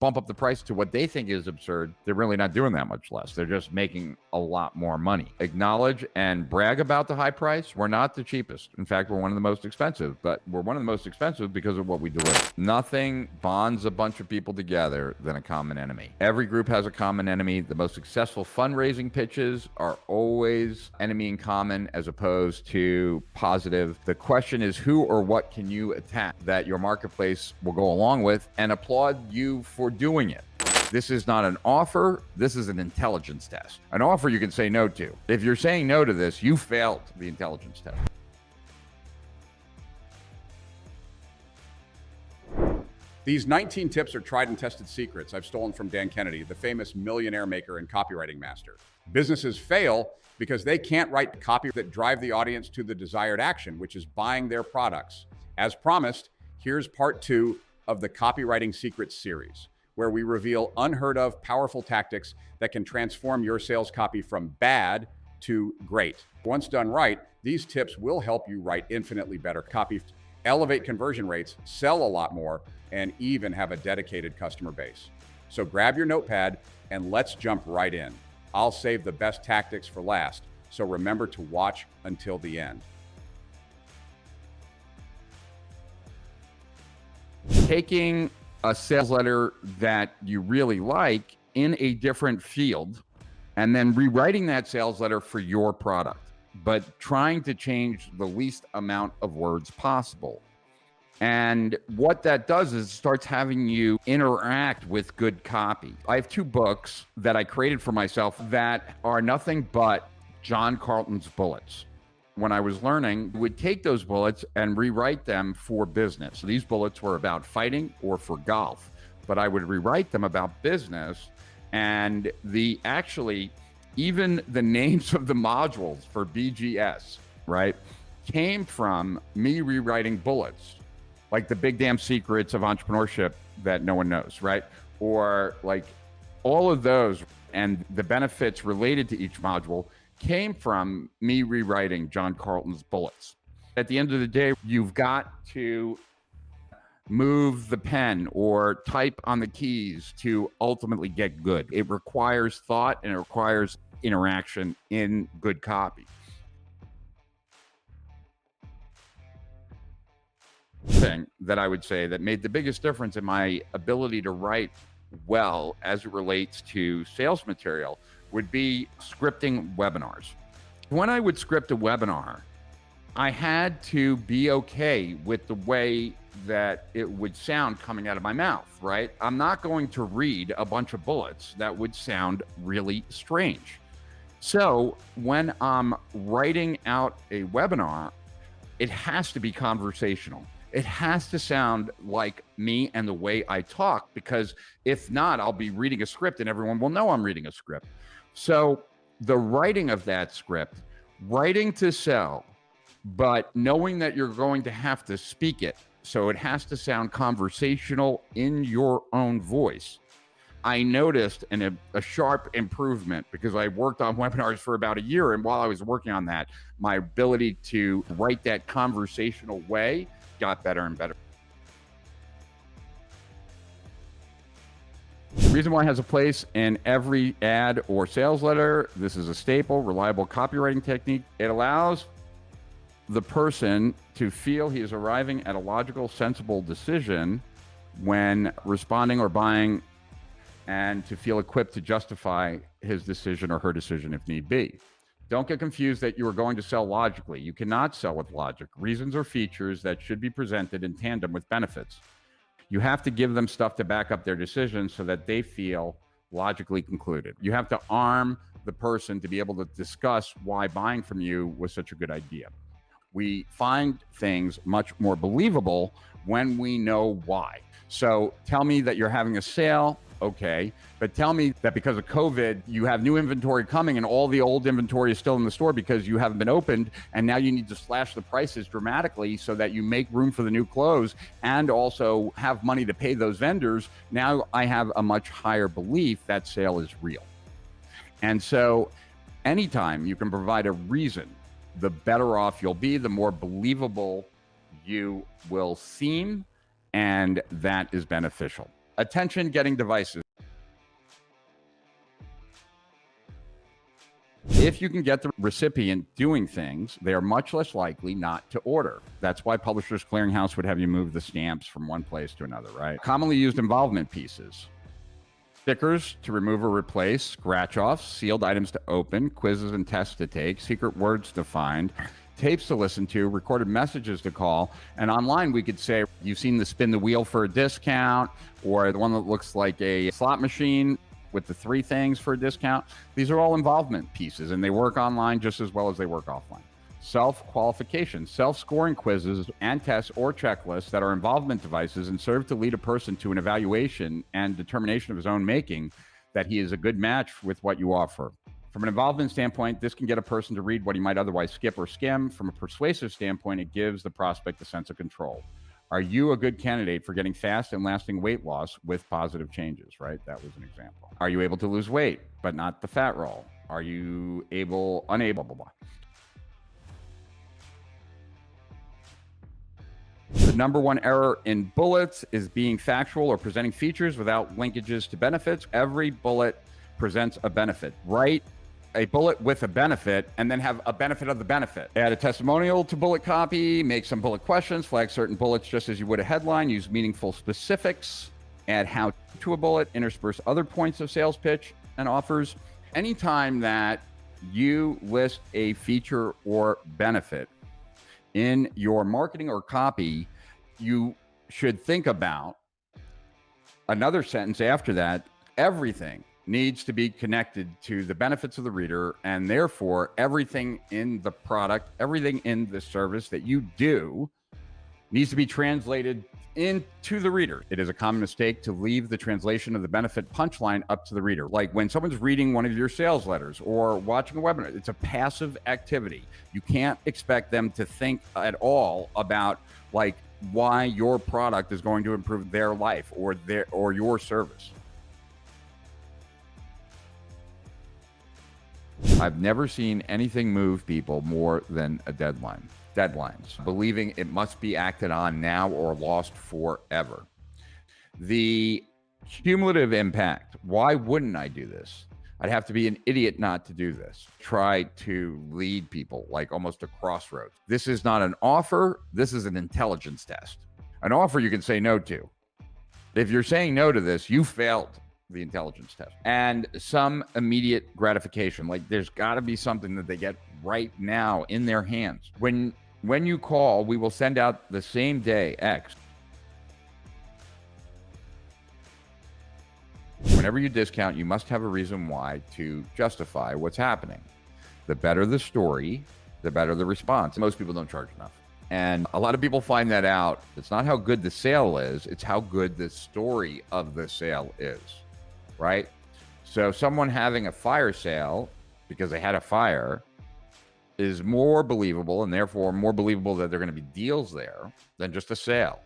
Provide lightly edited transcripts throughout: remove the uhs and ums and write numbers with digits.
bump up the price to what they think is absurd, they're really not doing that much less. They're just making a lot more money. Acknowledge and brag about the high price. We're not the cheapest. In fact, we're one of the most expensive, but we're one of the most expensive because of what we deliver. Nothing bonds a bunch of people together than a common enemy. Every group has a common enemy. The most successful fundraising pitches are always enemy in common as opposed to positive. The question is, who or what can you attack that your marketplace will go along with and applaud you for doing it? This is not an offer. This is an intelligence test. An offer you can say no to. If you're saying no to this, you failed the intelligence test. These 19 tips are tried and tested secrets I've stolen from Dan Kennedy, the famous millionaire maker and copywriting master. Businesses fail because they can't write copy that drive the audience to the desired action, which is buying their products. As promised, here's part 2 of the Copywriting Secrets series, where we reveal unheard of powerful tactics that can transform your sales copy from bad to great. Once done right, these tips will help you write infinitely better copy, elevate conversion rates, sell a lot more, and even have a dedicated customer base. So grab your notepad and let's jump right in. I'll save the best tactics for last, so remember to watch until the end. Taking a sales letter that you really like in a different field and then rewriting that sales letter for your product, but trying to change the least amount of words possible. And what that does is it starts having you interact with good copy. I have 2 books that I created for myself that are nothing but John Carlton's bullets. When I was learning, I would take those bullets and rewrite them for business. So these bullets were about fighting or for golf, but I would rewrite them about business. And even the names of the modules for BGS, right, came from me rewriting bullets, like the big damn secrets of entrepreneurship that no one knows, right? Or like all of those and the benefits related to each module came from me rewriting John Carlton's bullets. At the end of the day, you've got to move the pen or type on the keys to ultimately get good. It requires thought and it requires interaction in good copy. Thing that I would say that made the biggest difference in my ability to write well as it relates to sales material would be scripting webinars. When I would script a webinar, I had to be okay with the way that it would sound coming out of my mouth, right? I'm not going to read a bunch of bullets that would sound really strange. So when I'm writing out a webinar, it has to be conversational. It has to sound like me and the way I talk, because if not, I'll be reading a script and everyone will know I'm reading a script. So the writing of that script, writing to sell, but knowing that you're going to have to speak it, so it has to sound conversational in your own voice. I noticed a sharp improvement because I worked on webinars for about a year. And while I was working on that, my ability to write that conversational way got better and better. The reason why it has a place in every ad or sales letter, this is a staple, reliable copywriting technique. It allows the person to feel he is arriving at a logical, sensible decision when responding or buying, and to feel equipped to justify his decision or her decision if need be. Don't get confused that you are going to sell logically. You cannot sell with logic. Reasons or features that should be presented in tandem with benefits. You have to give them stuff to back up their decision so that they feel logically concluded. You have to arm the person to be able to discuss why buying from you was such a good idea. We find things much more believable when we know why. So tell me that you're having a sale, okay, but tell me that because of COVID, you have new inventory coming and all the old inventory is still in the store because you haven't been opened, and now you need to slash the prices dramatically so that you make room for the new clothes and also have money to pay those vendors. Now I have a much higher belief that sale is real. And so anytime you can provide a reason, the better off you'll be, the more believable you will seem, and that is beneficial. Attention-getting devices. If you can get the recipient doing things, they are much less likely not to order. That's why Publishers Clearinghouse would have you move the stamps from one place to another, right? Commonly used involvement pieces. Stickers to remove or replace, scratch-offs, sealed items to open, quizzes and tests to take, secret words to find, tapes to listen to, recorded messages to call, and online we could say, you've seen the spin the wheel for a discount, or the one that looks like a slot machine with the 3 things for a discount. These are all involvement pieces, and they work online just as well as they work offline. Self-qualification, self-scoring quizzes and tests or checklists that are involvement devices and serve to lead a person to an evaluation and determination of his own making that he is a good match with what you offer. From an involvement standpoint, this can get a person to read what he might otherwise skip or skim. From a persuasive standpoint, it gives the prospect a sense of control. Are you a good candidate for getting fast and lasting weight loss with positive changes, right? That was an example. Are you able to lose weight, but not the fat roll? Are you unable, blah, blah, blah. The number one error in bullets is being factual or presenting features without linkages to benefits. Every bullet presents a benefit. Write a bullet with a benefit and then have a benefit of the benefit. Add a testimonial to bullet copy, make some bullet questions, flag certain bullets just as you would a headline, use meaningful specifics, add how to a bullet, intersperse other points of sales pitch and offers. Anytime that you list a feature or benefit in your marketing or copy, you should think about another sentence after that. Everything needs to be connected to the benefits of the reader, and therefore everything in the product, everything in the service that you do needs to be translated into the reader. It is a common mistake to leave the translation of the benefit punchline up to the reader. Like when someone's reading one of your sales letters or watching a webinar, it's a passive activity. You can't expect them to think at all about like why your product is going to improve their life or your service. I've never seen anything move people more than a deadline. Deadlines, believing it must be acted on now or lost forever. The cumulative impact, why wouldn't I do this? I'd have to be an idiot not to do this. Try to lead people like almost a crossroads. This is not an offer, this is an intelligence test. An offer you can say no to. If you're saying no to this, you failed the intelligence test. And some immediate gratification, like there's gotta be something that they get right now in their hands. When you call, we will send out the same day X. Whenever you discount, you must have a reason why to justify what's happening. The better the story, the better the response. Most people don't charge enough. And a lot of people find that out. It's not how good the sale is, it's how good the story of the sale is, right? So someone having a fire sale because they had a fire is more believable, and therefore more believable that there are going to be deals there than just a sale.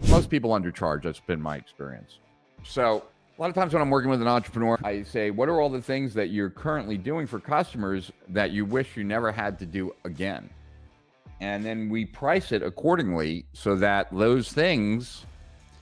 Most people undercharge. That's been my experience. So a lot of times when I'm working with an entrepreneur, I say, what are all the things that you're currently doing for customers that you wish you never had to do again? And then we price it accordingly so that those things,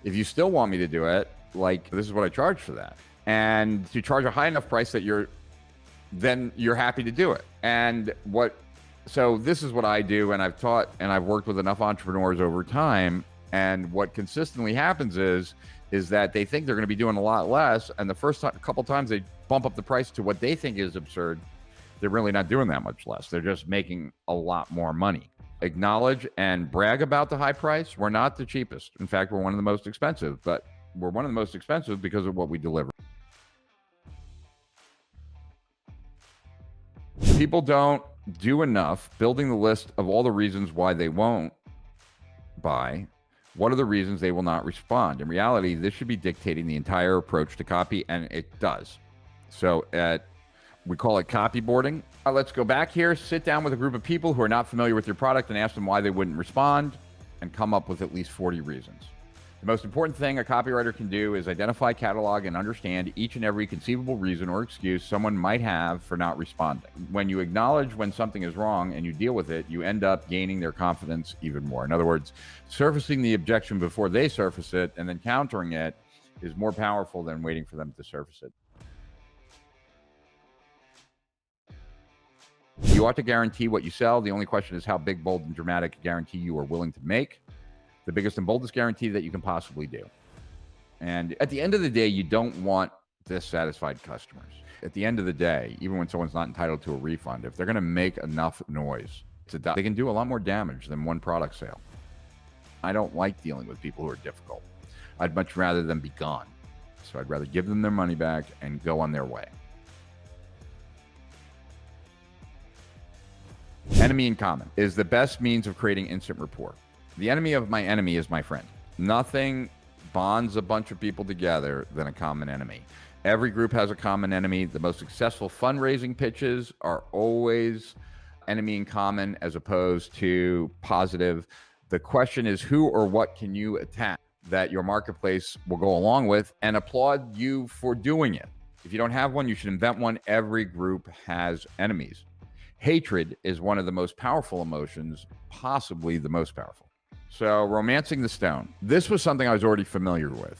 if you still want me to do it, like this is what I charge for that. And to charge a high enough price that you're happy to do it. And so this is what I do, and I've taught and I've worked with enough entrepreneurs over time. And what consistently happens is that they think they're going to be doing a lot less. And the first couple times they bump up the price to what they think is absurd, they're really not doing that much less. They're just making a lot more money. Acknowledge and brag about the high price. We're not the cheapest. In fact, we're one of the most expensive, but we're one of the most expensive because of what we deliver. People don't do enough building the list of all the reasons why they won't buy. What are the reasons they will not respond? In reality, this should be dictating the entire approach to copy, and it does. So we call it copyboarding. Let's go back here, sit down with a group of people who are not familiar with your product and ask them why they wouldn't respond, and come up with at least 40 reasons. The most important thing a copywriter can do is identify, catalog, and understand each and every conceivable reason or excuse someone might have for not responding. When you acknowledge when something is wrong and you deal with it, you end up gaining their confidence even more. In other words, surfacing the objection before they surface it and then countering it is more powerful than waiting for them to surface it. You ought to guarantee what you sell. The only question is how big, bold, and dramatic a guarantee you are willing to make. The biggest and boldest guarantee that you can possibly do. And at the end of the day, you don't want dissatisfied customers. At the end of the day, even when someone's not entitled to a refund, if they're going to make enough noise, they can do a lot more damage than one product sale. I don't like dealing with people who are difficult. I'd much rather them be gone. So I'd rather give them their money back and go on their way. Enemy in common is the best means of creating instant rapport. The enemy of my enemy is my friend. Nothing bonds a bunch of people together than a common enemy. Every group has a common enemy. The most successful fundraising pitches are always enemy in common as opposed to positive. The question is, who or what can you attack that your marketplace will go along with and applaud you for doing it? If you don't have one, you should invent one. Every group has enemies. Hatred is one of the most powerful emotions, possibly the most powerful. So, romancing the stone. This was something I was already familiar with.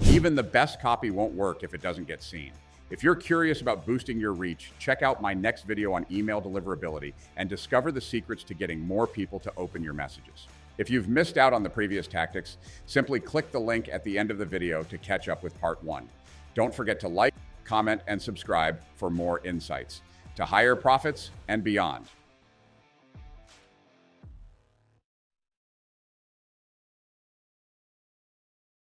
Even the best copy won't work if it doesn't get seen. If you're curious about boosting your reach, check out my next video on email deliverability and discover the secrets to getting more people to open your messages. If you've missed out on the previous tactics, simply click the link at the end of the video to catch up with part 1. Don't forget to like, comment, and subscribe for more insights to higher profits and beyond.